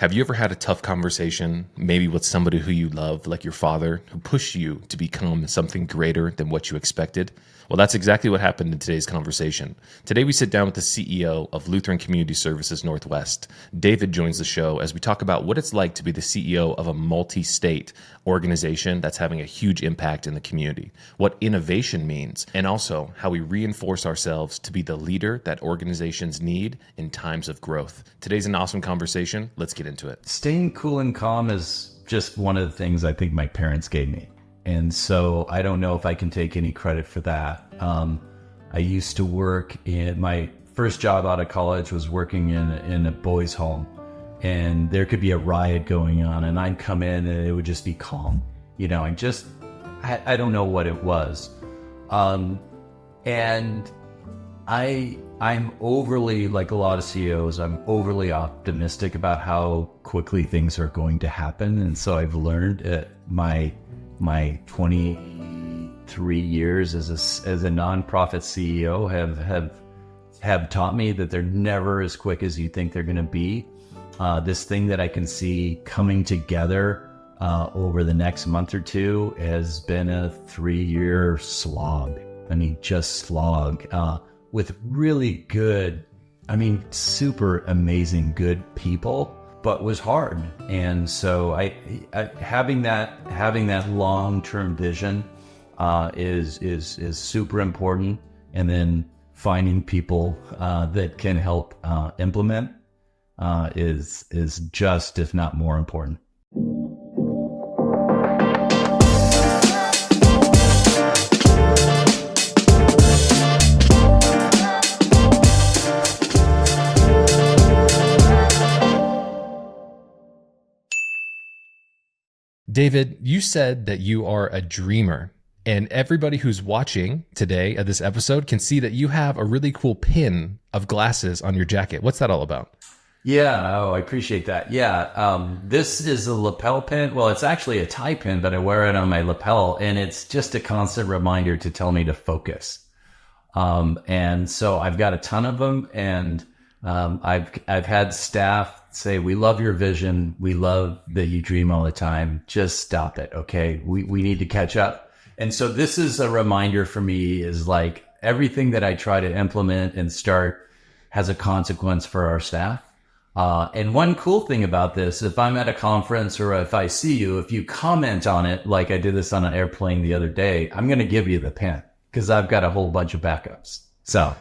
Have you ever had a tough conversation, maybe with somebody who you love, like your father, who pushed you to become something greater than what you expected? Well, that's exactly what happened in today's conversation. Today, we sit down with the CEO of Lutheran Community Services Northwest. David joins the show as we talk about what it's like to be the CEO of a multi-state organization that's having a huge impact in the community, what innovation means, and also how we reinforce ourselves to be the leader that organizations need in times of growth. Today's an awesome conversation. Let's get into it. Staying cool and calm is just one of the things I think my parents gave me. And so I don't know if I can take any credit for that. I used to work my first job out of college was working in a boys' home, and there could be a riot going on, and I'd come in and it would just be calm. You know, I don't know what it was. And I'm overly, like a lot of CEOs, I'm overly optimistic about how quickly things are going to happen. And so I've learned my 23 years as a nonprofit CEO have taught me that they're never as quick as you think they're going to be. This thing that I can see coming together over the next month or two has been a 3-year slog. I mean, just slog with really good, super amazing, good people, but was hard. And so I having that long-term vision is super important. And then finding people that can help implement is just, if not more important. David, you said that you are a dreamer, and everybody who's watching today at this episode can see that you have a really cool pin of glasses on your jacket. What's that all about? Yeah, I appreciate that. Yeah, this is a lapel pin. Well, it's actually a tie pin, but I wear it on my lapel, and it's just a constant reminder to tell me to focus. And so I've got a ton of them, and I've had staff say, "We love your vision. We love that you dream all the time. Just stop it, okay? We need to catch up." And so this is a reminder for me, is like everything that I try to implement and start has a consequence for our staff. And one cool thing about this, if I'm at a conference or if I see you, if you comment on it, like I did this on an airplane the other day, I'm going to give you the pin because I've got a whole bunch of backups. So,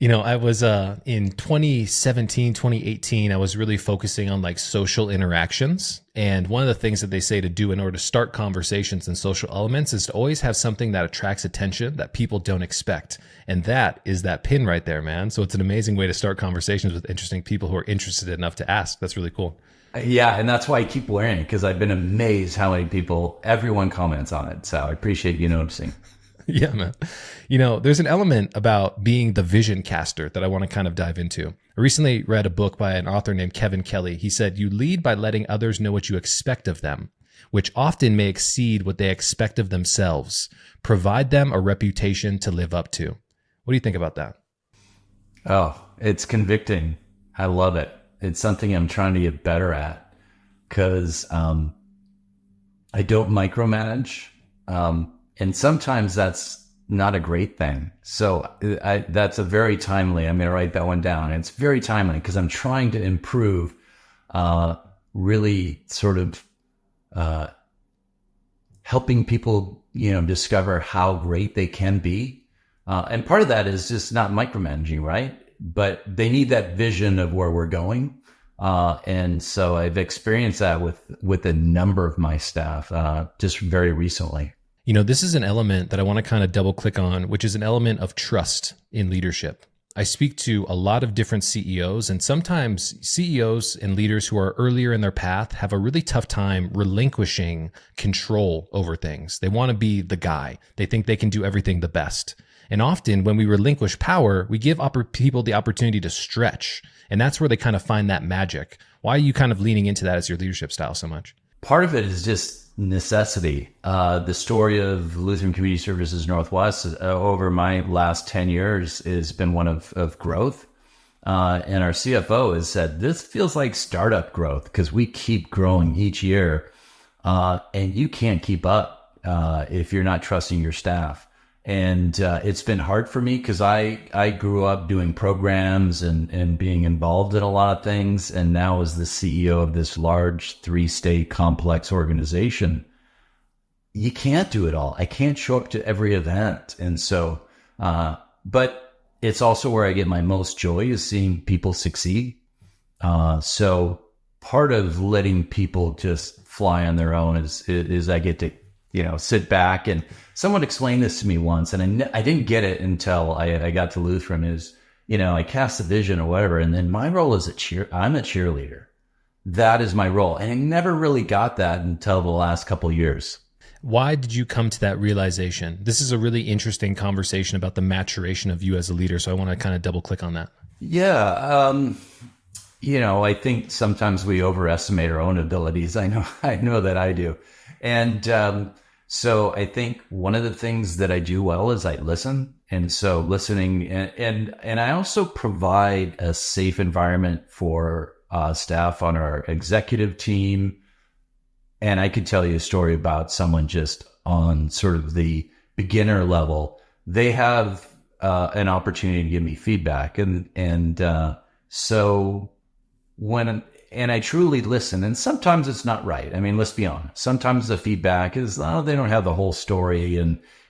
I was in 2017, 2018, I was really focusing on like social interactions. And one of the things that they say to do in order to start conversations and social elements is to always have something that attracts attention that people don't expect. And that is that pin right there, man. So it's an amazing way to start conversations with interesting people who are interested enough to ask. That's really cool. Yeah, and that's why I keep wearing it, because I've been amazed how many everyone comments on it. So I appreciate you noticing. Yeah, man. There's an element about being the vision caster that I want to kind of dive into. I recently read a book by an author named Kevin Kelly. He said, "You lead by letting others know what you expect of them, which often may exceed what they expect of themselves. Provide them a reputation to live up to." What do you think about that? Oh, it's convicting. I love it. It's something I'm trying to get better at, because I don't micromanage. And sometimes that's not a great thing. So that's a very timely, I'm going to write that one down. It's very timely because I'm trying to improve, really sort of helping people, discover how great they can be. And part of that is just not micromanaging, right? But they need that vision of where we're going. And so I've experienced that with a number of my staff just very recently. This is an element that I want to kind of double click on, which is an element of trust in leadership. I speak to a lot of different CEOs, and sometimes CEOs and leaders who are earlier in their path have a really tough time relinquishing control over things. They want to be the guy. They think they can do everything the best. And often when we relinquish power, we give people the opportunity to stretch. And that's where they kind of find that magic. Why are you kind of leaning into that as your leadership style so much? Part of it is just necessity. The story of Lutheran Community Services Northwest over my last 10 years has been one of growth. And our CFO has said, this feels like startup growth because we keep growing each year. And you can't keep up if you're not trusting your staff. And it's been hard for me because I grew up doing programs and being involved in a lot of things. And now as the CEO of this large 3-state complex organization, you can't do it all. I can't show up to every event. And so, but it's also where I get my most joy is seeing people succeed. So part of letting people just fly on their own is I get to, sit back. And someone explained this to me once, and I didn't get it until I got to Lutheran is, I cast a vision or whatever. And then my role is I'm a cheerleader. That is my role. And I never really got that until the last couple of years. Why did you come to that realization? This is a really interesting conversation about the maturation of you as a leader. So I want to kind of double click on that. Yeah. I think sometimes we overestimate our own abilities. I know that I do. And so I think one of the things that I do well is I listen. And so listening and I also provide a safe environment for staff on our executive team. And I could tell you a story about someone just on sort of the beginner level. They have an opportunity to give me feedback. So when I truly listen, and sometimes it's not right. I mean, let's be honest. Sometimes the feedback is, they don't have the whole story.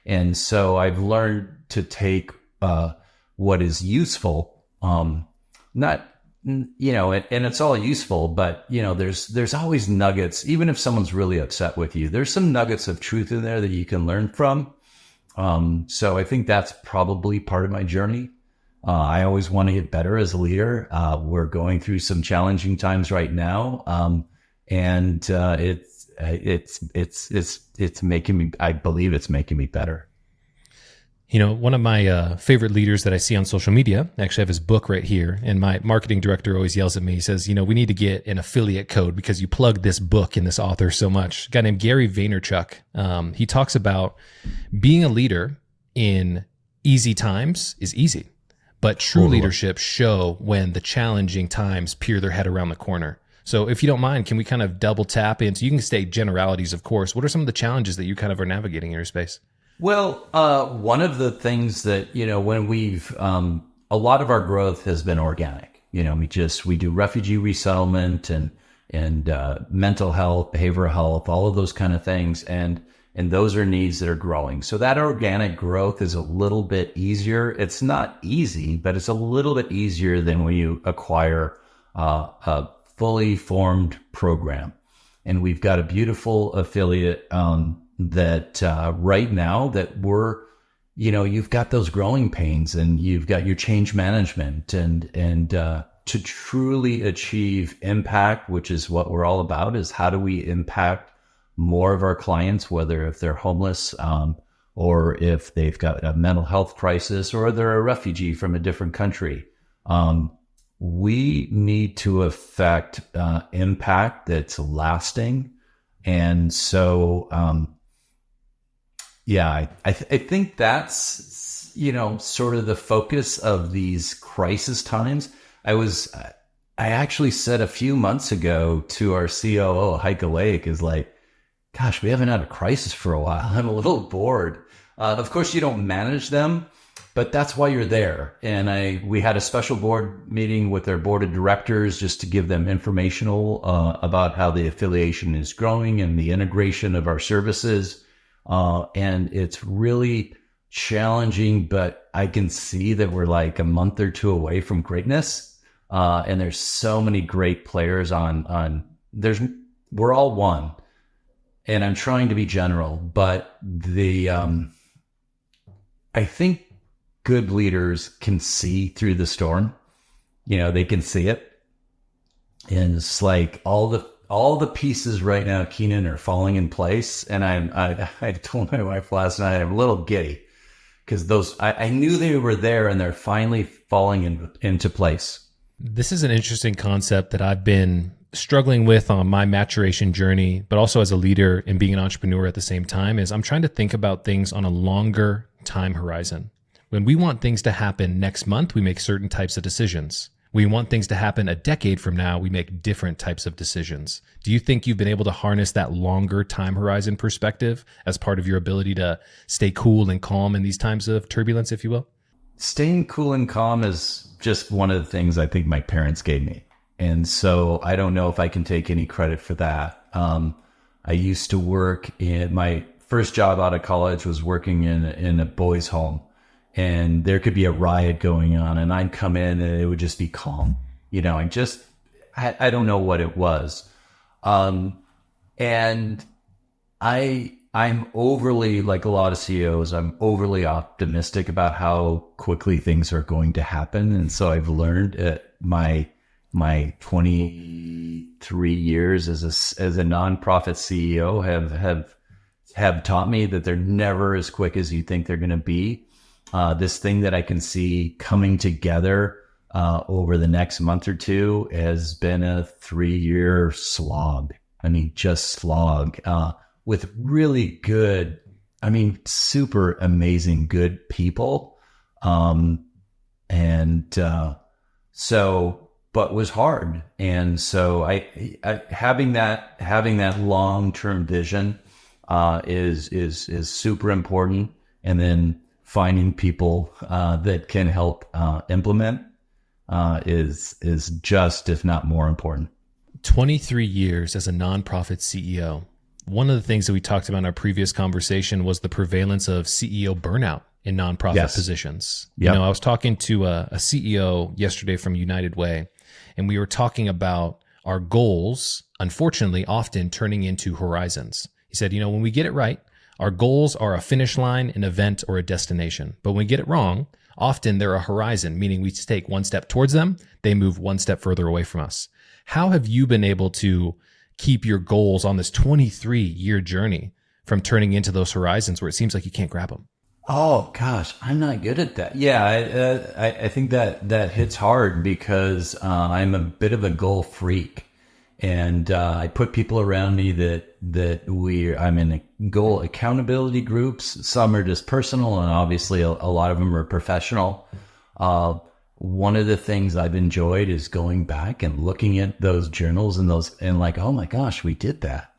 And so I've learned to take what is useful, not, and it's all useful, but there's always nuggets. Even if someone's really upset with you, there's some nuggets of truth in there that you can learn from. So I think that's probably part of my journey. I always want to get better as a leader. We're going through some challenging times right now. And it's making me, I believe it's making me better. One of my favorite leaders that I see on social media, I actually have his book right here, and my marketing director always yells at me. He says, we need to get an affiliate code because you plug this book and this author so much. A guy named Gary Vaynerchuk. He talks about being a leader in easy times is easy, but true leadership show when the challenging times peer their head around the corner. So if you don't mind, can we kind of double tap into, you can state generalities, of course. What are some of the challenges that you kind of are navigating in your space? Well, one of the things that, when we've, a lot of our growth has been organic. We do refugee resettlement and mental health, behavioral health, all of those kind of things. And those are needs that are growing. So that organic growth is a little bit easier. It's not easy, but it's a little bit easier than when you acquire a fully formed program. And we've got a beautiful affiliate, that right now that we're, you've got those growing pains and you've got your change management and to truly achieve impact, which is what we're all about, is how do we impact more of our clients, whether if they're homeless or if they've got a mental health crisis or they're a refugee from a different country. We need to affect impact that's lasting. And so, I think that's, sort of the focus of these crisis times. I actually said a few months ago to our COO, Heike Lake, is like, gosh, we haven't had a crisis for a while. I'm a little bored. Of course, you don't manage them, but that's why you're there. And we had a special board meeting with their board of directors just to give them informational about how the affiliation is growing and the integration of our services. And it's really challenging, but I can see that we're like a month or two away from greatness. And there's so many great players we're all one. And I'm trying to be general, but I think good leaders can see through the storm. They can see it. And it's like all the pieces right now, Keenan, are falling in place. And I told my wife last night, I'm a little giddy because I knew they were there and they're finally falling into place. This is an interesting concept that I've been struggling with on my maturation journey, but also as a leader and being an entrepreneur at the same time, is I'm trying to think about things on a longer time horizon. When we want things to happen next month, we make certain types of decisions. We want things to happen a decade from now. We make different types of decisions. Do you think you've been able to harness that longer time horizon perspective as part of your ability to stay cool and calm in these times of turbulence, if you will? Staying cool and calm is just one of the things I think my parents gave me. And so I don't know if I can take any credit for that. I used to work in my first job out of college was working in a boys' home, and there could be a riot going on, and I'd come in and it would just be calm. You know, I don't know what it was. And I'm overly, like a lot of CEOs, I'm overly optimistic about how quickly things are going to happen. And so I've learned my 23 years as a nonprofit CEO have taught me that they're never as quick as you think they're going to be. This thing that I can see coming together over the next month or two has been a 3-year slog. I mean, just slog with really good, I mean, super amazing, good people. But was hard. And so I having that long-term vision is super important. And then finding people that can help implement is just, if not more important. 23 years as a nonprofit CEO. One of the things that we talked about in our previous conversation was the prevalence of CEO burnout in nonprofit positions. Yep. You know, I was talking to a CEO yesterday from United Way, and we were talking about our goals, unfortunately, often turning into horizons. He said, you know, when we get it right, our goals are a finish line, an event, or a destination. But when we get it wrong, often they're a horizon, meaning we take one step towards them, they move one step further away from us. How have you been able to keep your goals on this 23-year journey from turning into those horizons where it seems like you can't grab them? Oh gosh, I'm not good at that. Yeah, I think that hits hard because I'm a bit of a goal freak, and I put people around me I'm in goal accountability groups. Some are just personal, and obviously a lot of them are professional. One of the things I've enjoyed is going back and looking at those journals and like, oh my gosh, we did that.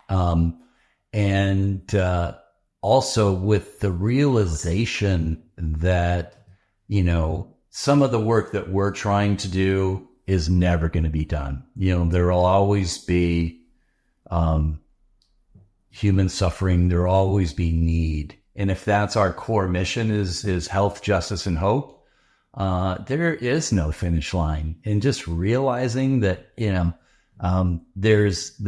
Also with the realization that, you know, some of the work that we're trying to do is never going to be done. You know, there will always be human suffering. There will always be need. And if that's our core mission is health, justice, and hope, there is no finish line. And just realizing that, you know, there's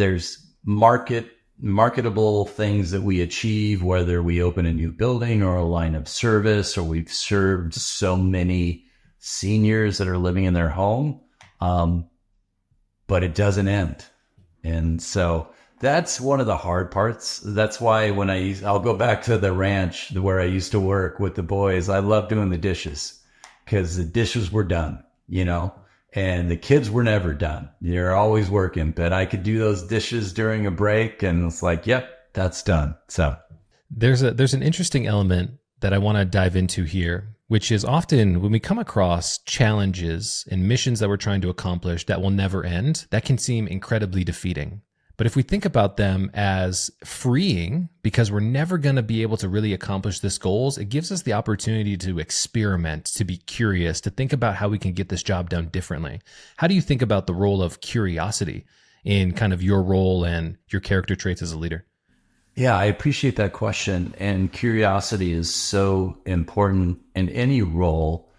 marketable things that we achieve, whether we open a new building or a line of service, or we've served so many seniors that are living in their home. But it doesn't end. And so that's one of the hard parts. That's why when I'll go back to the ranch where I used to work with the boys, I love doing the dishes because the dishes were done, you know, and the kids were never done. You're always working, but I could do those dishes during a break and it's like, yep, that's done. So there's an interesting element that I want to dive into here, which is often when we come across challenges and missions that we're trying to accomplish that will never end, that can seem incredibly defeating. But if we think about them as freeing, because we're never going to be able to really accomplish this goals, it gives us the opportunity to experiment, to be curious, to think about how we can get this job done differently. How do you think about the role of curiosity in kind of your role and your character traits as a leader? Yeah, I appreciate that question. And curiosity is so important in any role.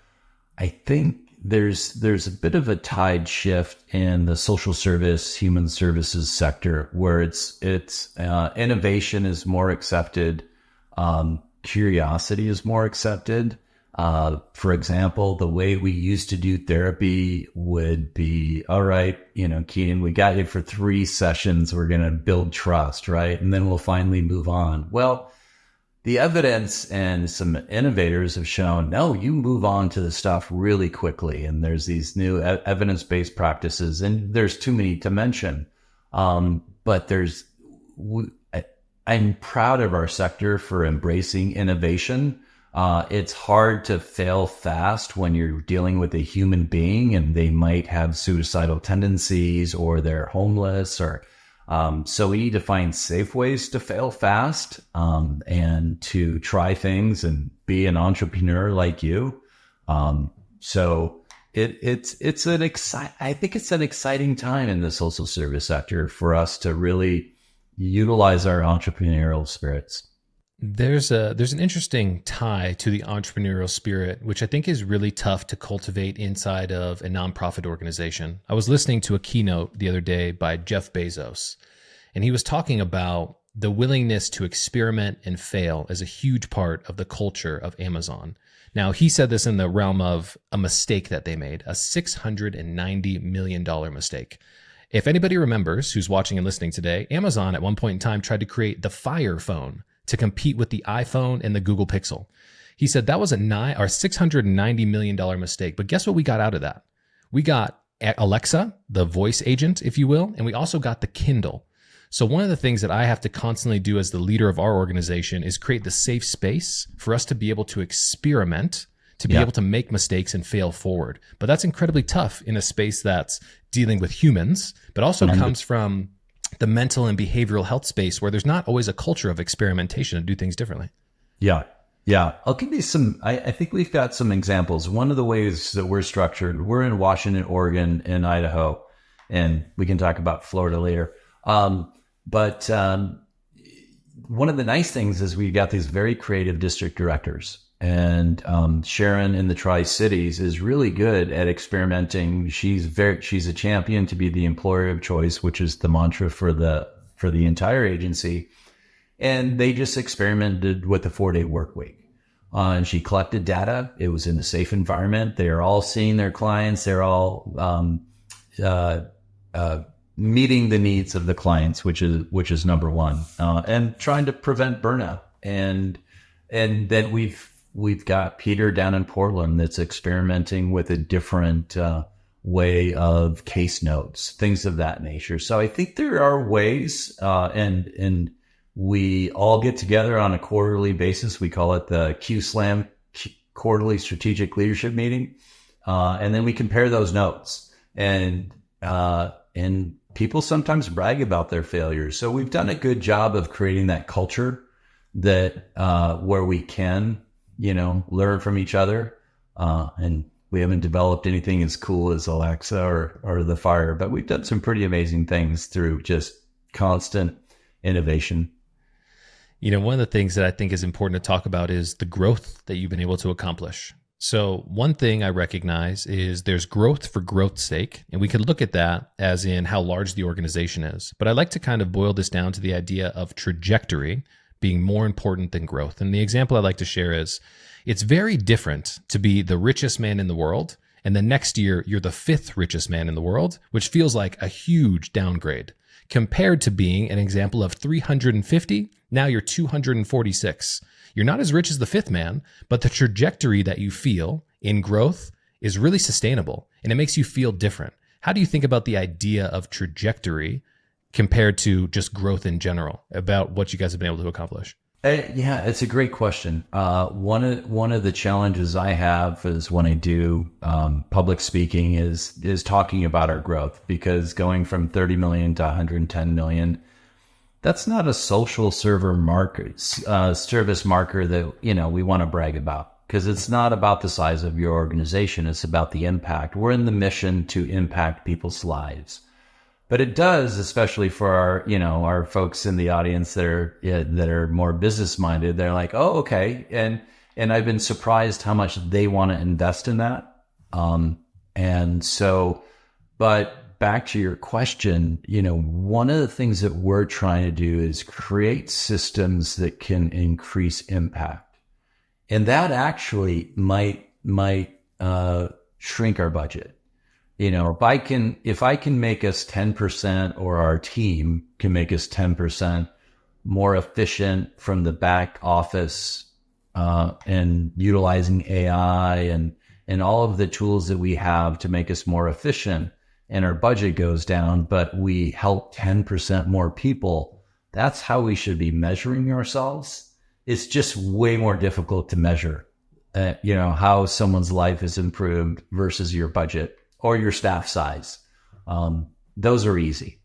I think there's a bit of a tide shift in the social service, human services sector where it's innovation is more accepted. Curiosity is more accepted. For example, the way we used to do therapy would be, all right, you know, Keenan, we got you for 3 sessions. We're going to build trust, right? And then we'll finally move on. Well, the evidence and some innovators have shown, no, you move on to the stuff really quickly. And there's these new evidence-based practices, and there's too many to mention. But I'm proud of our sector for embracing innovation. It's hard to fail fast when you're dealing with a human being and they might have suicidal tendencies or they're homeless or so we need to find safe ways to fail fast and to try things and be an entrepreneur like you. So it's I think it's an exciting time in the social service sector for us to really utilize our entrepreneurial spirits. There's an interesting tie to the entrepreneurial spirit, which I think is really tough to cultivate inside of a nonprofit organization. I was listening to a keynote the other day by Jeff Bezos, and he was talking about the willingness to experiment and fail as a huge part of the culture of Amazon. Now, he said this in the realm of a mistake that they made, a $690 million mistake. If anybody remembers who's watching and listening today, Amazon at one point in time tried to create the Fire phone to compete with the iPhone and the Google Pixel. He said that was a $690 million mistake. But guess what we got out of that? We got Alexa, the voice agent, if you will, and we also got the Kindle. So one of the things that I have to constantly do as the leader of our organization is create the safe space for us to be able to experiment, to be able to make mistakes and fail forward. But that's incredibly tough in a space that's dealing with humans, but also comes from the mental and behavioral health space where there's not always a culture of experimentation to do things differently. Yeah. I'll give you some, I think we've got some examples. One of the ways that we're structured, we're in Washington, Oregon, and Idaho, and we can talk about Florida later. But one of the nice things is we got these very creative district directors, and Sharon in the Tri-Cities is really good at experimenting. She's a champion to be the employer of choice, which is the mantra for the entire agency. And they just experimented with the 4-day work week. And she collected data. It was in a safe environment. They're all seeing their clients. They're all meeting the needs of the clients, which is number one, and trying to prevent burnout. And then we've got Peter down in Portland that's experimenting with a different way of case notes, things of that nature. So I think there are ways, and we all get together on a quarterly basis. We call it the Q-Slam Quarterly Strategic Leadership Meeting, and then we compare those notes. And people sometimes brag about their failures. So we've done a good job of creating that culture that where we can, learn from each other. And we haven't developed anything as cool as Alexa or the Fire, but we've done some pretty amazing things through just constant innovation. One of the things that I think is important to talk about is the growth that you've been able to accomplish. So one thing I recognize is there's growth for growth's sake, and we could look at that as in how large the organization is. But I like to kind of boil this down to the idea of trajectory being more important than growth. And the example I like to share is it's very different to be the richest man in the world, and the next year you're the 5th richest man in the world, which feels like a huge downgrade, compared to being an example of 350, now you're 246. You're not as rich as the 5th man, but the trajectory that you feel in growth is really sustainable, and it makes you feel different. How do you think about the idea of trajectory compared to just growth in general, about what you guys have been able to accomplish? Yeah, it's a great question. One of the challenges I have is when I do public speaking is talking about our growth, because going from 30 million to 110 million, that's not a social service marker that we want to brag about, because it's not about the size of your organization. It's about the impact. We're in the mission to impact people's lives. But it does, especially for our folks in the audience that are more business minded. They're like, oh, okay, and I've been surprised how much they want to invest in that. And so, but back to your question, one of the things that we're trying to do is create systems that can increase impact, and that actually might shrink our budget. If I can make us 10%, or our team can make us 10% more efficient from the back office, and utilizing AI and all of the tools that we have to make us more efficient, and our budget goes down, but we help 10% more people, that's how we should be measuring ourselves. it's just way more difficult to measure, how someone's life is improved versus your budget or your staff size. Those are easy.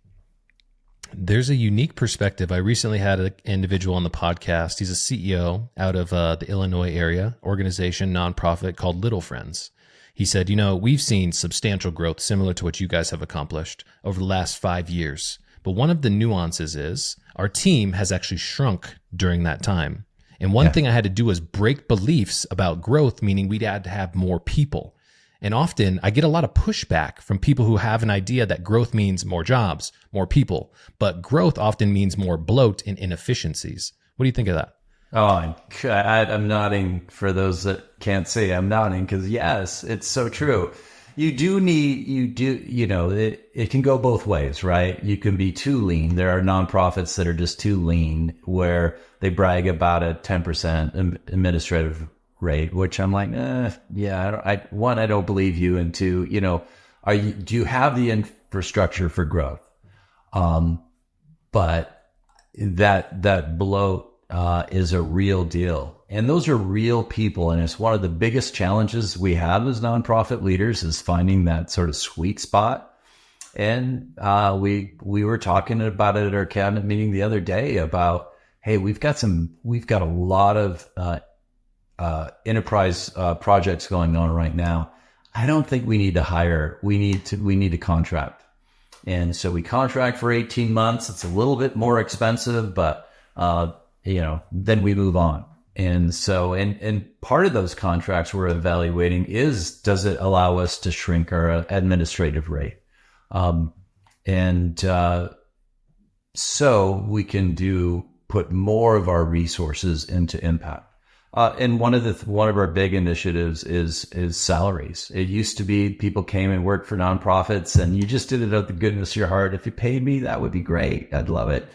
There's a unique perspective. I recently had an individual on the podcast. He's a CEO out of the Illinois area organization, nonprofit called Little Friends. He said, we've seen substantial growth similar to what you guys have accomplished over the last 5 years. But one of the nuances is our team has actually shrunk during that time. And one thing I had to do was break beliefs about growth, meaning we'd had to have more people. And often I get a lot of pushback from people who have an idea that growth means more jobs, more people, but growth often means more bloat and inefficiencies. What do you think of that? Oh, I'm nodding for those that can't see. I'm nodding because yes, it's so true. It can go both ways, right? You can be too lean. There are nonprofits that are just too lean where they brag about a 10% administrative rate, which I'm like, I don't believe you. And two, do you have the infrastructure for growth? But that bloat is a real deal. And those are real people. And it's one of the biggest challenges we have as nonprofit leaders is finding that sort of sweet spot. And we were talking about it at our cabinet meeting the other day about, hey, we've got a lot of enterprise projects going on right now. I don't think we need to hire. We need to contract. And so we contract for 18 months. It's a little bit more expensive, but then we move on. And so, and part of those contracts we're evaluating is, does it allow us to shrink our administrative rate? So we can put more of our resources into impact. And one of our big initiatives is salaries. It used to be people came and worked for nonprofits and you just did it out of the goodness of your heart. If you paid me, that would be great. I'd love it.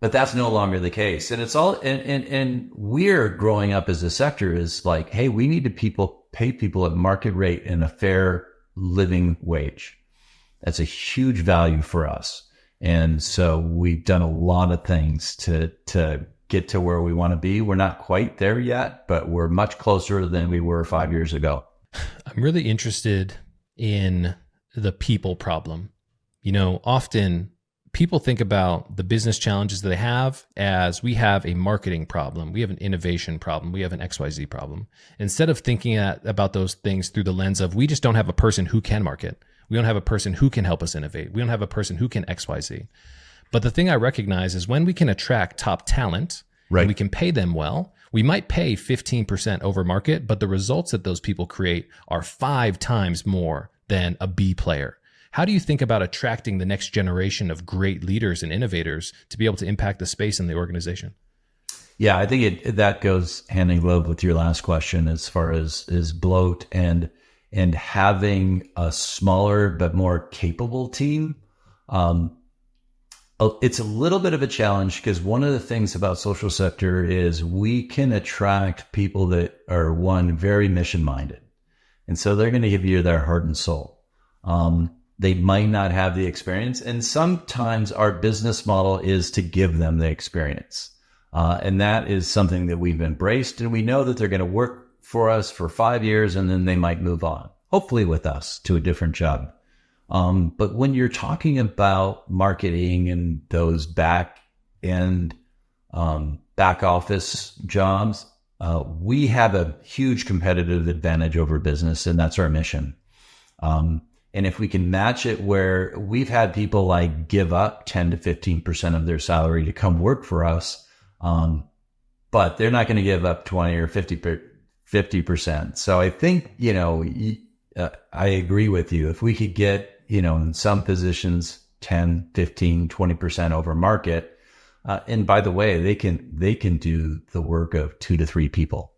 But that's no longer the case. And it's all, and we're growing up as a sector is like, hey, we need to pay people at market rate and a fair living wage. That's a huge value for us. And so we've done a lot of things to get to where we want to be. We're not quite there yet, but we're much closer than we were 5 years ago. I'm really interested in the people problem. Often people think about the business challenges that they have as we have a marketing problem, we have an innovation problem, we have an XYZ problem. Instead of thinking about those things through the lens of we just don't have a person who can market. We don't have a person who can help us innovate. We don't have a person who can XYZ. But the thing I recognize is when we can attract top talent, right, and we can pay them well, we might pay 15% over market, but the results that those people create are 5 times more than a B player. How do you think about attracting the next generation of great leaders and innovators to be able to impact the space in the organization? Yeah, I think that goes hand in glove with your last question as far as bloat and having a smaller but more capable team. It's a little bit of a challenge because one of the things about social sector is we can attract people that are very mission minded. And so they're going to give you their heart and soul. They might not have the experience. And sometimes our business model is to give them the experience. And that is something that we've embraced. And we know that they're going to work for us for 5 years and then they might move on, hopefully with us to a different job. But when you're talking about marketing and those back office jobs, we have a huge competitive advantage over business, and that's our mission. And if we can match it where we've had people like give up 10 to 15% of their salary to come work for us, but they're not going to give up 20 or 50%. So I think, I agree with you. If we could get, in some positions, 10, 15, 20% over market. And by the way, they can do the work of 2 to 3 people.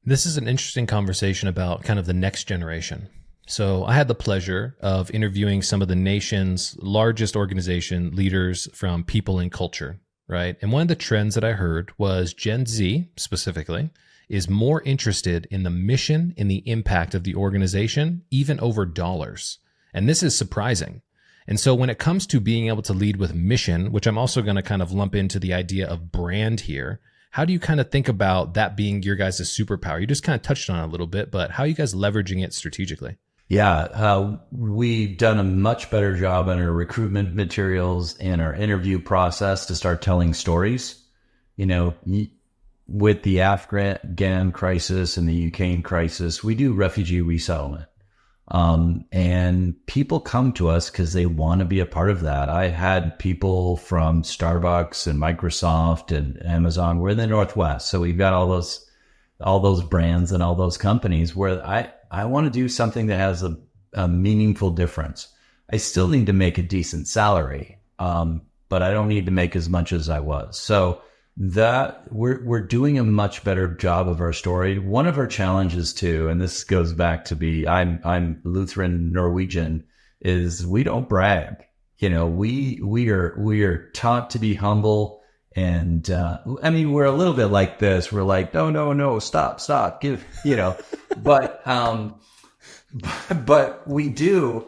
This is an interesting conversation about kind of the next generation. So I had the pleasure of interviewing some of the nation's largest organization leaders from people and culture, right? And one of the trends that I heard was Gen Z specifically is more interested in the mission and the impact of the organization, even over dollars. And this is surprising. And so when it comes to being able to lead with mission, which I'm also going to kind of lump into the idea of brand here, How do you kind of think about that being your guys' superpower? You just kind of touched on it a little bit, but how are you guys leveraging it strategically? Yeah, we've done a much better job in our recruitment materials and our interview process to start telling stories. With the Afghan crisis and the Ukraine crisis, we do refugee resettlement. And people come to us because they want to be a part of that. I had people from Starbucks and Microsoft and Amazon. We're in the Northwest, so we've got all those brands and all those companies where I want to do something that has a meaningful difference. I still need to make a decent salary, but I don't need to make as much as I was. So that we're doing a much better job of our story. One of our challenges too, and this goes back to I'm Lutheran Norwegian, is we don't brag. We are taught to be humble, and we're a little bit like this. We're like, no, stop, give, but we do.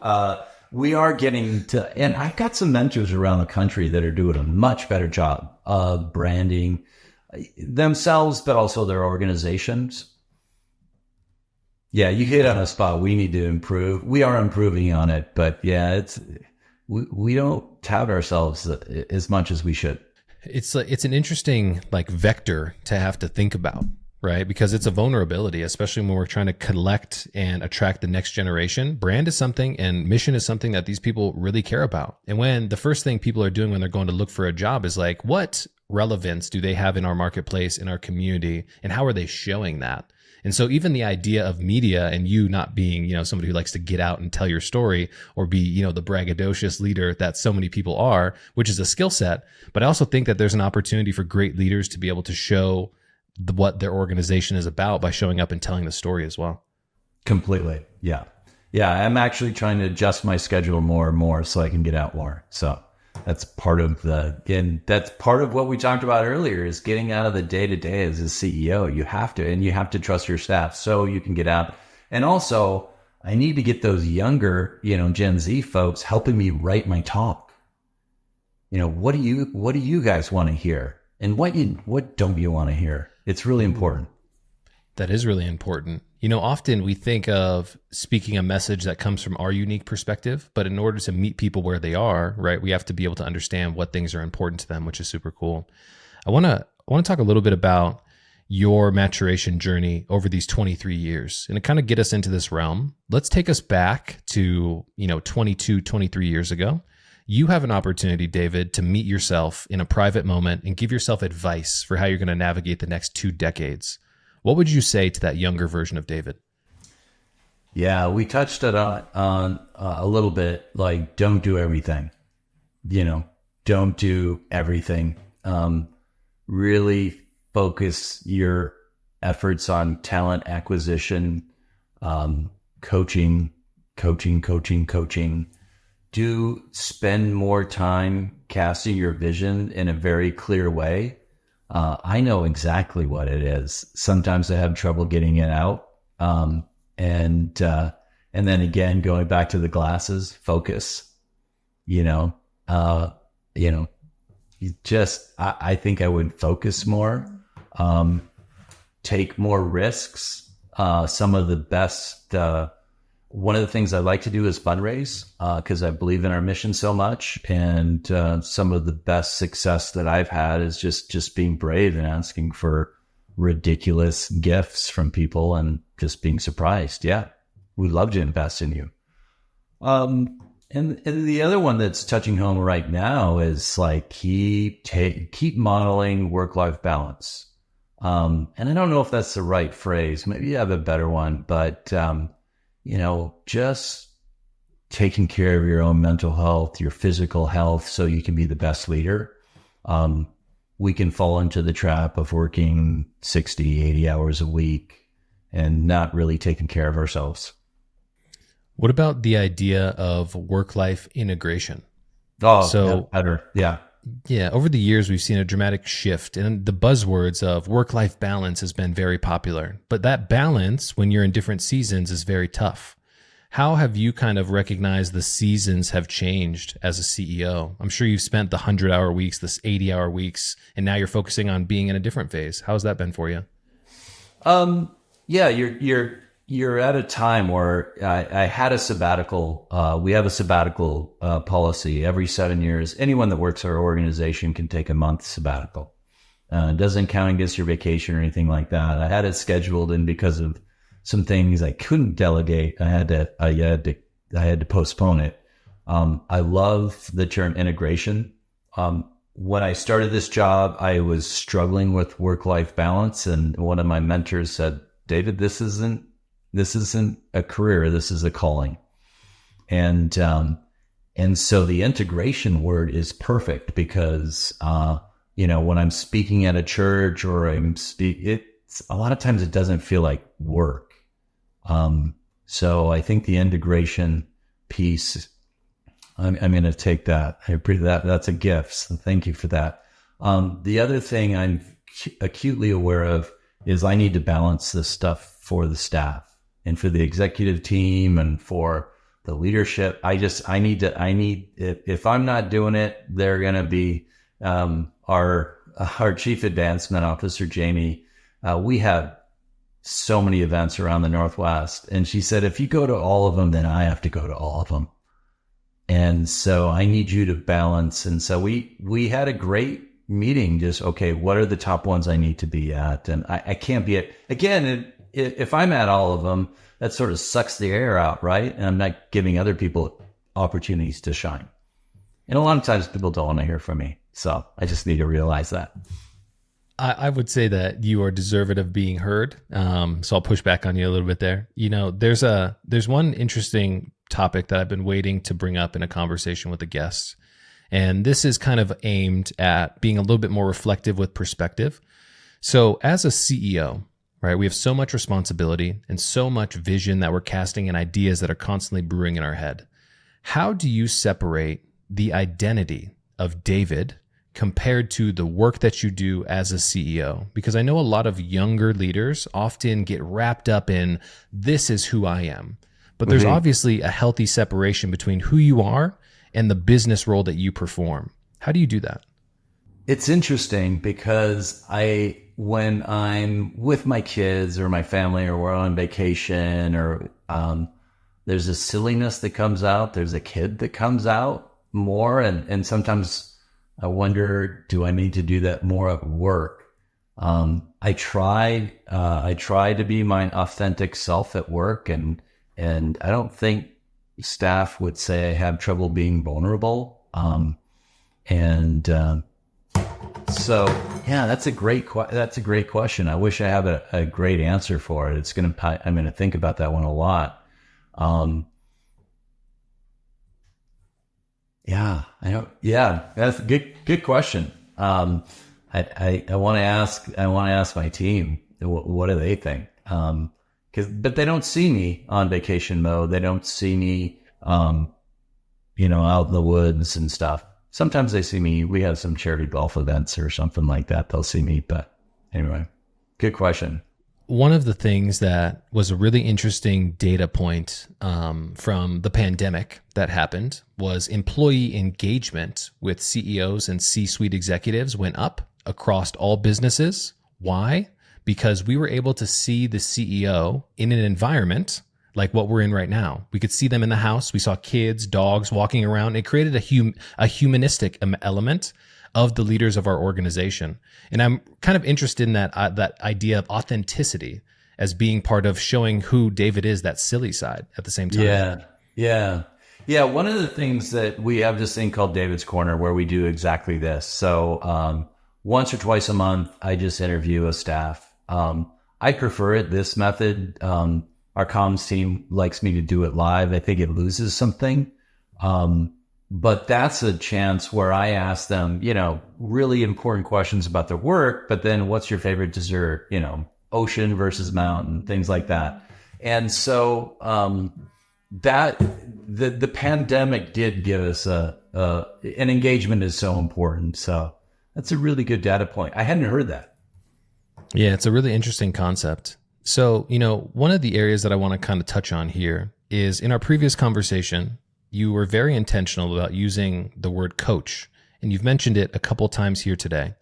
We are getting to, and I've got some mentors around the country that are doing a much better job of branding themselves, but also their organizations. Yeah, you hit on a spot. We need to improve. We are improving on it, but yeah, we don't tout ourselves as much as we should. It's an interesting vector to have to think about, right? Because it's a vulnerability, especially when we're trying to collect and attract the next generation. Brand is something and mission is something that these people really care about. And when the first thing people are doing when they're going to look for a job is what relevance do they have in our marketplace, in our community, and how are they showing that? And so even the idea of media and you not being, somebody who likes to get out and tell your story or be, the braggadocious leader that so many people are, which is a skill set. But I also think that there's an opportunity for great leaders to be able to show what their organization is about by showing up and telling the story as well. Completely. Yeah. I'm actually trying to adjust my schedule more and more so I can get out more. So that's part of that's part of what we talked about earlier, is getting out of the day to day as a CEO. You have to trust your staff so you can get out. And also I need to get those younger, Gen Z folks helping me write my talk. What do you guys want to hear? And what don't you want to hear? It's really important. That is really important. Often we think of speaking a message that comes from our unique perspective, but in order to meet people where they are, right, we have to be able to understand what things are important to them, which is super cool. I want to talk a little bit about your maturation journey over these 23 years and to kind of get us into this realm. Let's take us back to, 22, 23 years ago. You have an opportunity, David, to meet yourself in a private moment and give yourself advice for how you're going to navigate the next 2 decades. What would you say to that younger version of David? Yeah, we touched it on a little bit, don't do everything. Don't do everything. Really focus your efforts on talent acquisition, coaching. Do spend more time casting your vision in a very clear way. I know exactly what it is. Sometimes I have trouble getting it out. And then again, going back to the glasses, focus, I think I would focus more, take more risks. Some of the best, one of the things I like to do is fundraise, because I believe in our mission so much. And some of the best success that I've had is just being brave and asking for ridiculous gifts from people and just being surprised. Yeah, we'd love to invest in you. And the other one that's touching home right now is keep modeling work-life balance. And I don't know if that's the right phrase. Maybe you have a better one, but just taking care of your own mental health, your physical health, so you can be the best leader. We can fall into the trap of working 60, 80 hours a week and not really taking care of ourselves. What about the idea of work-life integration? Oh, so better. Yeah. Yeah, over the years, we've seen a dramatic shift, and the buzzwords of work-life balance has been very popular. But that balance, when you're in different seasons, is very tough. How have you kind of recognized the seasons have changed as a CEO? I'm sure you've spent the 100-hour weeks, this 80-hour weeks, and now you're focusing on being in a different phase. How's that been for you? Yeah, you're at a time where I had a sabbatical. We have a sabbatical policy every 7 years. Anyone that works our organization can take a month sabbatical. It doesn't count against your vacation or anything like that. I had it scheduled, and because of some things I couldn't delegate, I had to postpone it. I love the term integration. When I started this job, I was struggling with work-life balance, and one of my mentors said, "David, this isn't a career. This is a calling." And so the integration word is perfect because, when I'm speaking at a church or it's a lot of times it doesn't feel like work. So I think the integration piece, I'm going to take that. I appreciate that. That's a gift. So thank you for that. The other thing I'm acutely aware of is I need to balance this stuff for the staff and for the executive team and for the leadership. I need, if I'm not doing it, they're going to be, our chief advancement officer, Jamie. We have so many events around the Northwest. And she said, if you go to all of them, then I have to go to all of them. And so I need you to balance. And so we had a great meeting. Just, okay, what are the top ones I need to be at? And I can't be at, again, if I'm at all of them, that sort of sucks the air out, right? And I'm not giving other people opportunities to shine. And a lot of times people don't want to hear from me. So I just need to realize that. I would say that you are deserving of being heard. So I'll push back on you a little bit there. There's one interesting topic that I've been waiting to bring up in a conversation with a guest. And this is kind of aimed at being a little bit more reflective with perspective. So as a CEO, right, we have so much responsibility and so much vision that we're casting and ideas that are constantly brewing in our head. How do you separate the identity of David compared to the work that you do as a CEO? Because I know a lot of younger leaders often get wrapped up in, this is who I am. But there's obviously a healthy separation between who you are and the business role that you perform. How do you do that? It's interesting because when I'm with my kids or my family or we're on vacation or there's a silliness that comes out, there's a kid that comes out more. And sometimes I wonder, do I need to do that more at work? I try to be my authentic self at work, and I don't think staff would say I have trouble being vulnerable. So yeah, that's a great question. I wish I have a great answer for it. I'm going to think about that one a lot. Yeah, I know. Yeah, that's a good question. I want to ask my team, what do they think? But they don't see me on vacation mode. They don't see me, out in the woods and stuff. Sometimes they see me. We have some charity golf events or something like that. They'll see me. But anyway, good question. One of the things that was a really interesting data point from the pandemic that happened was employee engagement with CEOs and C-suite executives went up across all businesses. Why? Because we were able to see the CEO in an environment like what we're in right now. We could see them in the house. We saw kids, dogs walking around. It created a humanistic element of the leaders of our organization. And I'm kind of interested in that idea of authenticity as being part of showing who David is, that silly side at the same time. Yeah. One of the things that we have this thing called David's Corner where we do exactly this. So once or twice a month, I just interview a staff. I prefer it, this method. Our comms team likes me to do it live. I think it loses something. But that's a chance where I ask them, really important questions about their work, but then what's your favorite dessert? Ocean versus mountain, things like that. And so, that the pandemic did give us an engagement is so important. So that's a really good data point. I hadn't heard that. Yeah, it's a really interesting concept. So, one of the areas that I want to kind of touch on here is in our previous conversation, you were very intentional about using the word coach, and you've mentioned it a couple times here today.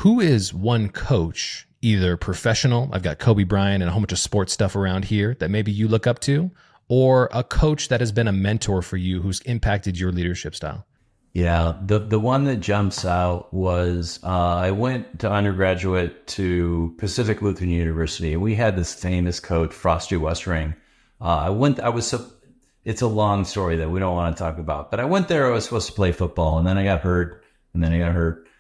Who is one coach, either professional, I've got Kobe Bryant and a whole bunch of sports stuff around here that maybe you look up to, or a coach that has been a mentor for you who's impacted your leadership style? Yeah, the one that jumps out was I went to undergraduate to Pacific Lutheran University, and we had this famous coach, Frosty Westring. It's a long story that we don't want to talk about, but I went there. I was supposed to play football, and then I got hurt, but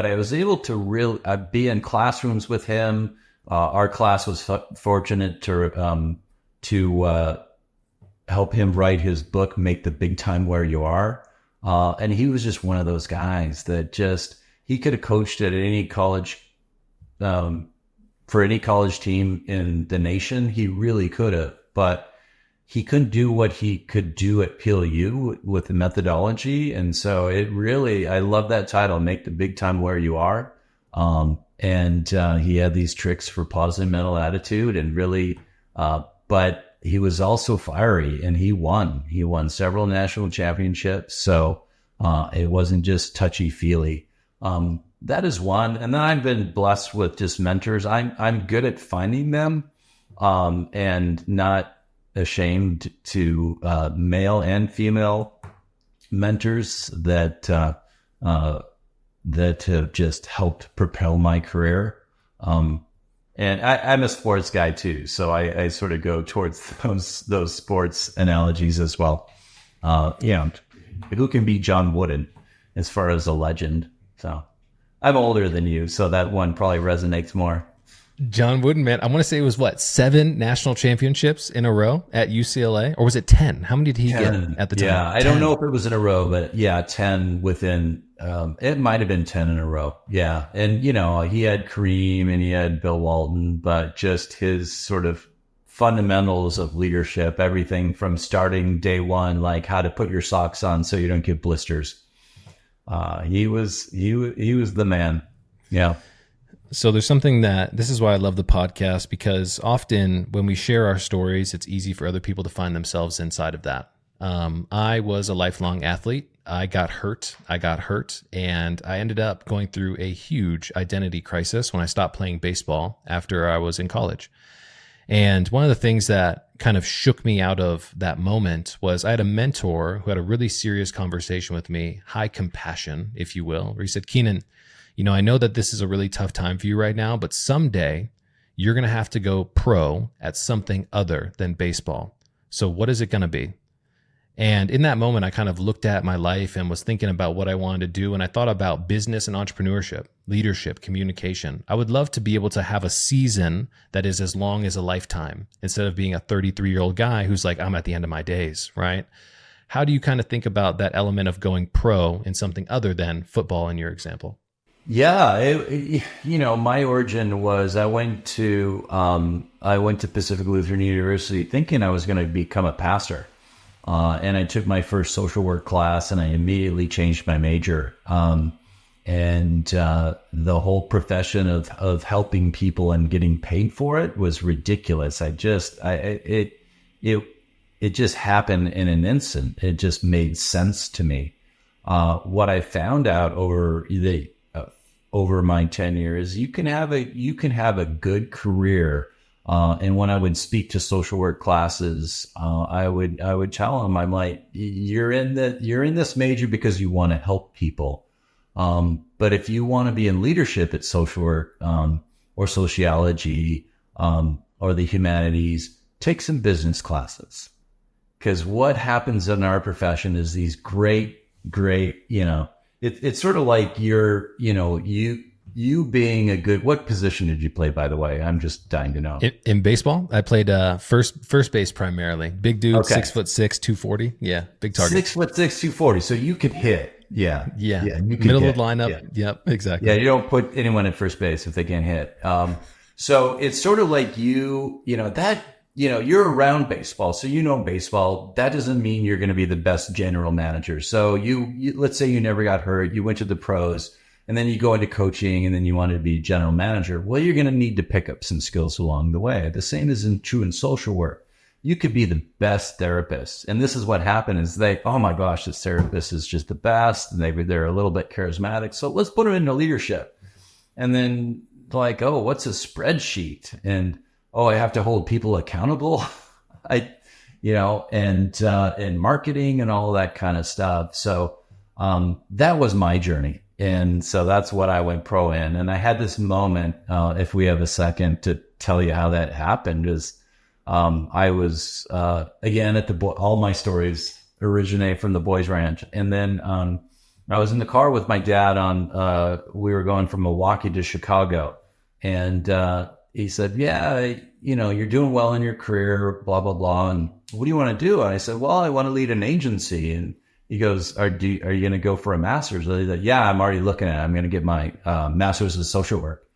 I was able to really be in classrooms with him. Our class was fortunate to help him write his book, Make the Big Time Where You Are. And he was just one of those guys that he could have coached at any college, for any college team in the nation. He really could have, but he couldn't do what he could do at PLU with the methodology. And so I love that title, Make the Big Time Where You Are. He had these tricks for positive mental attitude and really, but he was also fiery, and he won several national championships. So, it wasn't just touchy feely. That is one. And then I've been blessed with just mentors. I'm good at finding them, and not ashamed to, male and female mentors that have just helped propel my career. And I'm a sports guy too, so I sort of go towards those sports analogies as well. Who can be John Wooden as far as a legend? So I'm older than you, so that one probably resonates more. John Wooden, man, I want to say it was 7 national championships in a row at UCLA, or was it 10? How many did he get at the time? Yeah, I don't know if it was in a row, but 10 within. It might have been 10 in a row. Yeah, and he had Kareem and he had Bill Walton, but just his sort of fundamentals of leadership, everything from starting day one, like how to put your socks on so you don't get blisters. He was the man. Yeah. So there's something this is why I love the podcast, because often when we share our stories, it's easy for other people to find themselves inside of that. I was a lifelong athlete. I got hurt, and I ended up going through a huge identity crisis when I stopped playing baseball after I was in college. And one of the things that kind of shook me out of that moment was I had a mentor who had a really serious conversation with me, high compassion, if you will, where he said, Keenan, I know that this is a really tough time for you right now, but someday you're going to have to go pro at something other than baseball. So what is it going to be? And in that moment, I kind of looked at my life and was thinking about what I wanted to do. And I thought about business and entrepreneurship, leadership, communication. I would love to be able to have a season that is as long as a lifetime, instead of being a 33-year-old guy who's like, I'm at the end of my days, right? How do you kind of think about that element of going pro in something other than football in your example? Yeah, my origin was I went to Pacific Lutheran University thinking I was going to become a pastor, and I took my first social work class, and I immediately changed my major. And the whole profession of helping people and getting paid for it was ridiculous. It just happened in an instant. It just made sense to me. What I found out over my tenure is you can have a good career. And when I would speak to social work classes, I would tell them, I'm like, you're in this major because you want to help people. But if you want to be in leadership at social work, or sociology, or the humanities, take some business classes. Because what happens in our profession is these great, it's sort of like you being a good, what position did you play, by the way? I'm just dying to know. In baseball, I played first base primarily. Big dude, okay. 6'6", 240. Yeah, big target. 6'6", 240. So you could hit. Yeah. You middle of the lineup. Yeah. Yep, exactly. Yeah, you don't put anyone at first base if they can't hit. So it's sort of like you're around baseball, so baseball. That doesn't mean you're going to be the best general manager. So you let's say you never got hurt, you went to the pros, and then you go into coaching, and then you want to be general manager. Well, you're going to need to pick up some skills along the way. The same is true in social work. you could be the best therapist. And this is what happened is oh my gosh, this therapist is just the best. And they're a little bit charismatic. So let's put them into leadership. And then like, oh, what's a spreadsheet? And, oh, I have to hold people accountable. And marketing and all that kind of stuff. So, that was my journey. And so that's what I went pro in. And I had this moment, if we have a second to tell you how that happened is, I was, again, all my stories originate from the boys ranch. And then, I was in the car with my dad we were going from Milwaukee to Chicago. And, he said, yeah, you're doing well in your career, blah, blah, blah. And what do you want to do? And I said, well, I want to lead an agency. And he goes, are you going to go for a master's? And I said, yeah, I'm already looking at it. I'm going to get my master's in social work.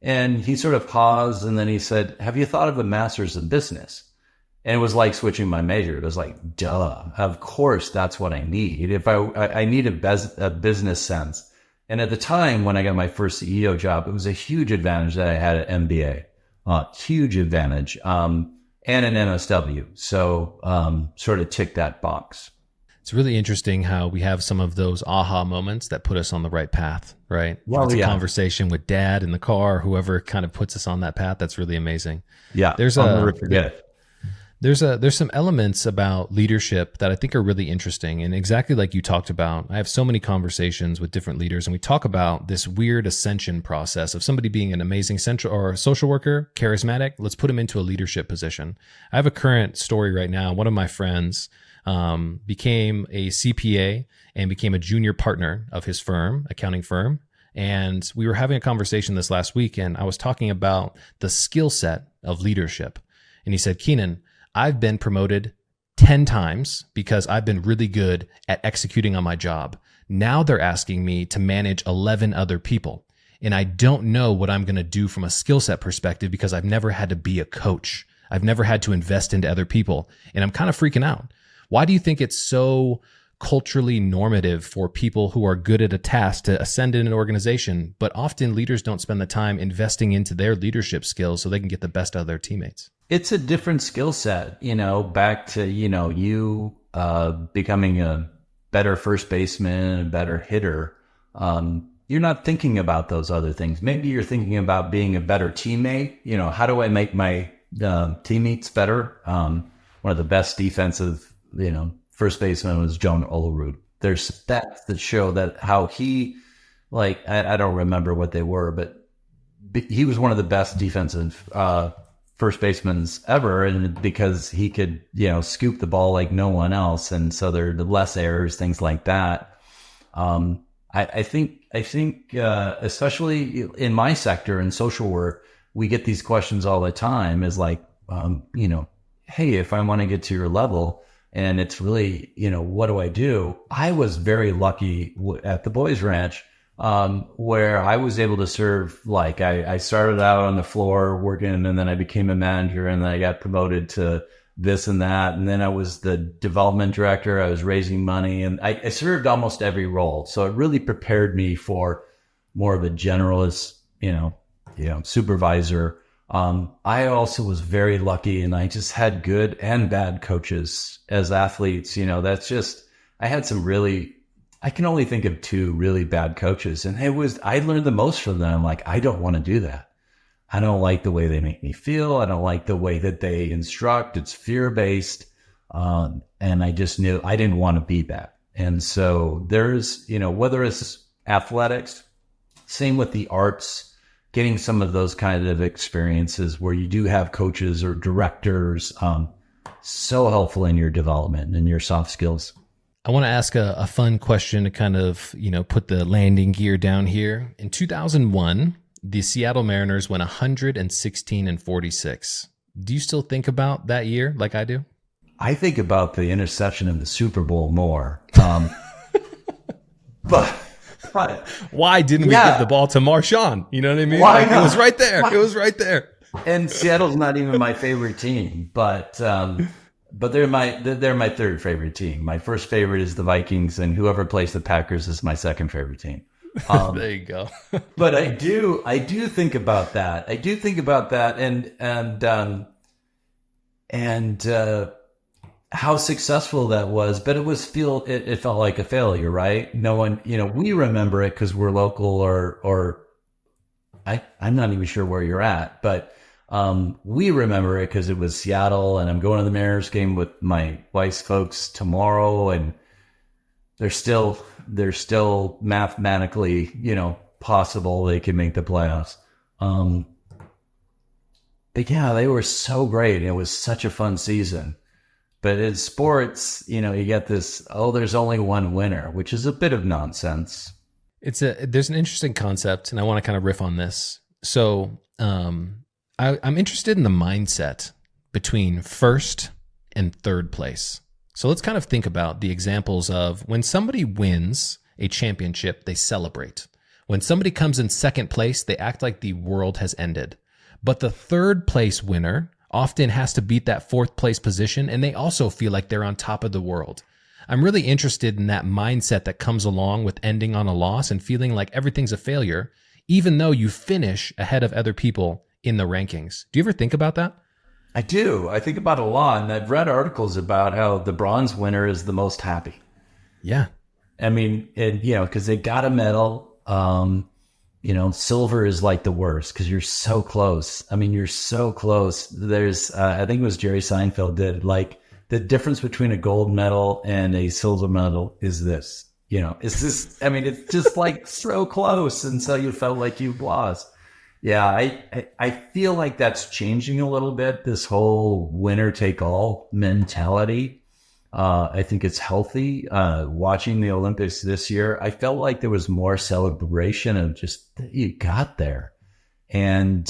And he sort of paused, and then he said, have you thought of a master's in business? And it was like switching my major. It was like, duh, of course, that's what I need. If I need a business sense. And at the time when I got my first CEO job, it was a huge advantage that I had an MBA, huge advantage, and an MSW. So, sort of tick that box. It's really interesting how we have some of those aha moments that put us on the right path, right? Well, it's a conversation with dad in the car, whoever kind of puts us on that path. That's really amazing. Yeah. I'll never forget. There's some elements about leadership that I think are really interesting. And exactly like you talked about, I have so many conversations with different leaders, and we talk about this weird ascension process of somebody being an amazing social worker, charismatic. Let's put them into a leadership position. I have a current story right now. One of my friends became a CPA and became a junior partner of his firm, accounting firm. And we were having a conversation this last week, and I was talking about the skill set of leadership. And he said, Keenan, I've been promoted 10 times because I've been really good at executing on my job. Now they're asking me to manage 11 other people. And I don't know what I'm going to do from a skill set perspective because I've never had to be a coach. I've never had to invest into other people. And I'm kind of freaking out. Why do you think it's so culturally normative for people who are good at a task to ascend in an organization, but often leaders don't spend the time investing into their leadership skills so they can get the best out of their teammates? It's a different skill set, back to, you becoming a better first baseman, a better hitter. You're not thinking about those other things. Maybe you're thinking about being a better teammate. How do I make my teammates better? One of the best defensive first baseman was John Olerud. There's stats that show that how he, I don't remember what they were, but he was one of the best defensive first basemen ever, and because he could, scoop the ball like no one else, and so there are less errors, things like that. I think, especially in my sector in social work, we get these questions all the time. Is like, hey, if I want to get to your level. And it's really, what do I do? I was very lucky at the Boys Ranch, where I was able to serve, I started out on the floor working, and then I became a manager, and then I got promoted to this and that. And then I was the development director. I was raising money, and I served almost every role. So it really prepared me for more of a generalist, supervisor. I also was very lucky, and I just had good and bad coaches as athletes. I had I can only think of 2 really bad coaches, and I learned the most from them. I don't want to do that. I don't like the way they make me feel. I don't like the way that they instruct. It's fear-based. And I just knew I didn't want to be that. And so there's, whether it's athletics, same with the arts, getting some of those kind of experiences where you do have coaches or directors, so helpful in your development and your soft skills. I want to ask a fun question to kind of, put the landing gear down here. In 2001, the Seattle Mariners went 116-46. Do you still think about that year like I do? I think about the interception of the Super Bowl more. But why didn't we give the ball to Marshawn? You know what I mean? Why not? It was right there. It was right there. And Seattle's not even my favorite team, but they're my third favorite team. My first favorite is the Vikings, and whoever plays the Packers is my second favorite team. There you go. But I do think about that. And and how successful that was. But it felt like a failure, right? No one, we remember it because we're local, or I'm not even sure where you're at, but we remember it because it was Seattle, and I'm going to the Mariners game with my wife's folks tomorrow, and they're still mathematically, possible they can make the playoffs. But yeah, they were so great. It was such a fun season. But in sports, you get this, there's only one winner, which is a bit of nonsense. There's an interesting concept, and I want to kind of riff on this. So I'm interested in the mindset between first and third place. So let's kind of think about the examples of when somebody wins a championship, they celebrate. When somebody comes in second place, they act like the world has ended. But the third place winner often has to beat that fourth place position, and they also feel like they're on top of the world. I'm really interested in that mindset that comes along with ending on a loss and feeling like everything's a failure, even though you finish ahead of other people in the rankings. Do you ever think about that? I do. I think about it a lot, and I've read articles about how the bronze winner is the most happy. Yeah. I mean, because they got a medal. Silver is like the worst because you're so close. I mean, you're so close. There's, I think it was Jerry Seinfeld did, like, the difference between a gold medal and a silver medal is this. It's just, I mean, it's just like so close. And so you felt like you lost. Yeah, I feel like that's changing a little bit, this whole winner take all mentality. I think it's healthy. Watching the Olympics this year, I felt like there was more celebration of just that you got there, and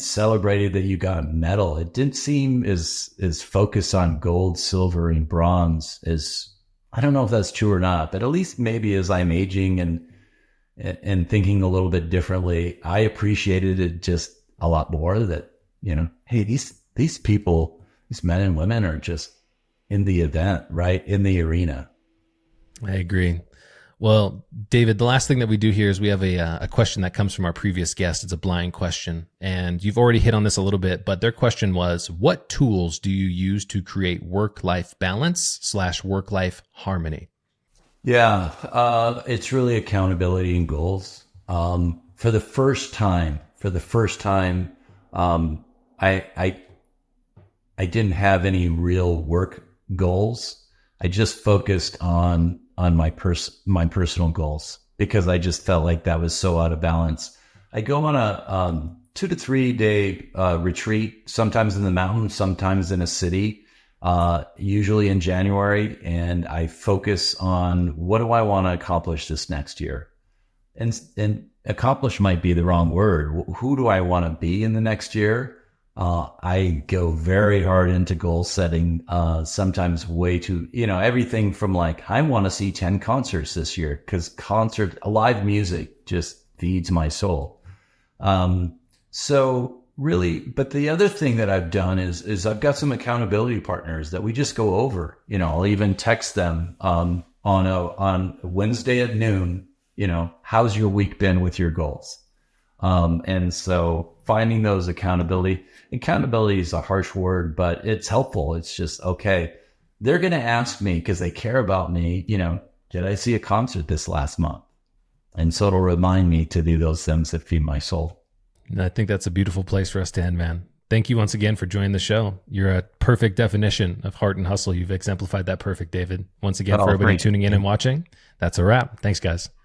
celebrated that you got a medal. It didn't seem as focused on gold, silver, and bronze as, I don't know if that's true or not, but at least maybe as I'm aging and thinking a little bit differently, I appreciated it just a lot more. That hey, these people, these men and women are just in the event, right? In the arena. I agree. Well, David, the last thing that we do here is we have a question that comes from our previous guest. It's a blind question, and you've already hit on this a little bit, but their question was, what tools do you use to create work-life balance / work-life harmony? Yeah, it's really accountability and goals. For the first time, I didn't have any real work goals. I just focused on my personal goals because I just felt like that was so out of balance. I go on a 2 to 3 day retreat, sometimes in the mountains, sometimes in a city, usually in January, and I focus on what do I want to accomplish this next year. And accomplish might be the wrong word. Who do I want to be in the next year? I go very hard into goal setting, sometimes way too, everything from like, I want to see 10 concerts this year because live music just feeds my soul. So really, but the other thing that I've done is I've got some accountability partners that we just go over, I'll even text them, on Wednesday at noon, how's your week been with your goals? And so finding those accountability is a harsh word, but it's helpful. It's just, okay, they're going to ask me because they care about me, did I see a concert this last month? And so it'll remind me to do those things that feed my soul. And I think that's a beautiful place for us to end, man. Thank you once again for joining the show. You're a perfect definition of Hart and Hustle. You've exemplified that perfect, David. Once again, for everybody tuning in and watching, that's a wrap. Thanks, guys.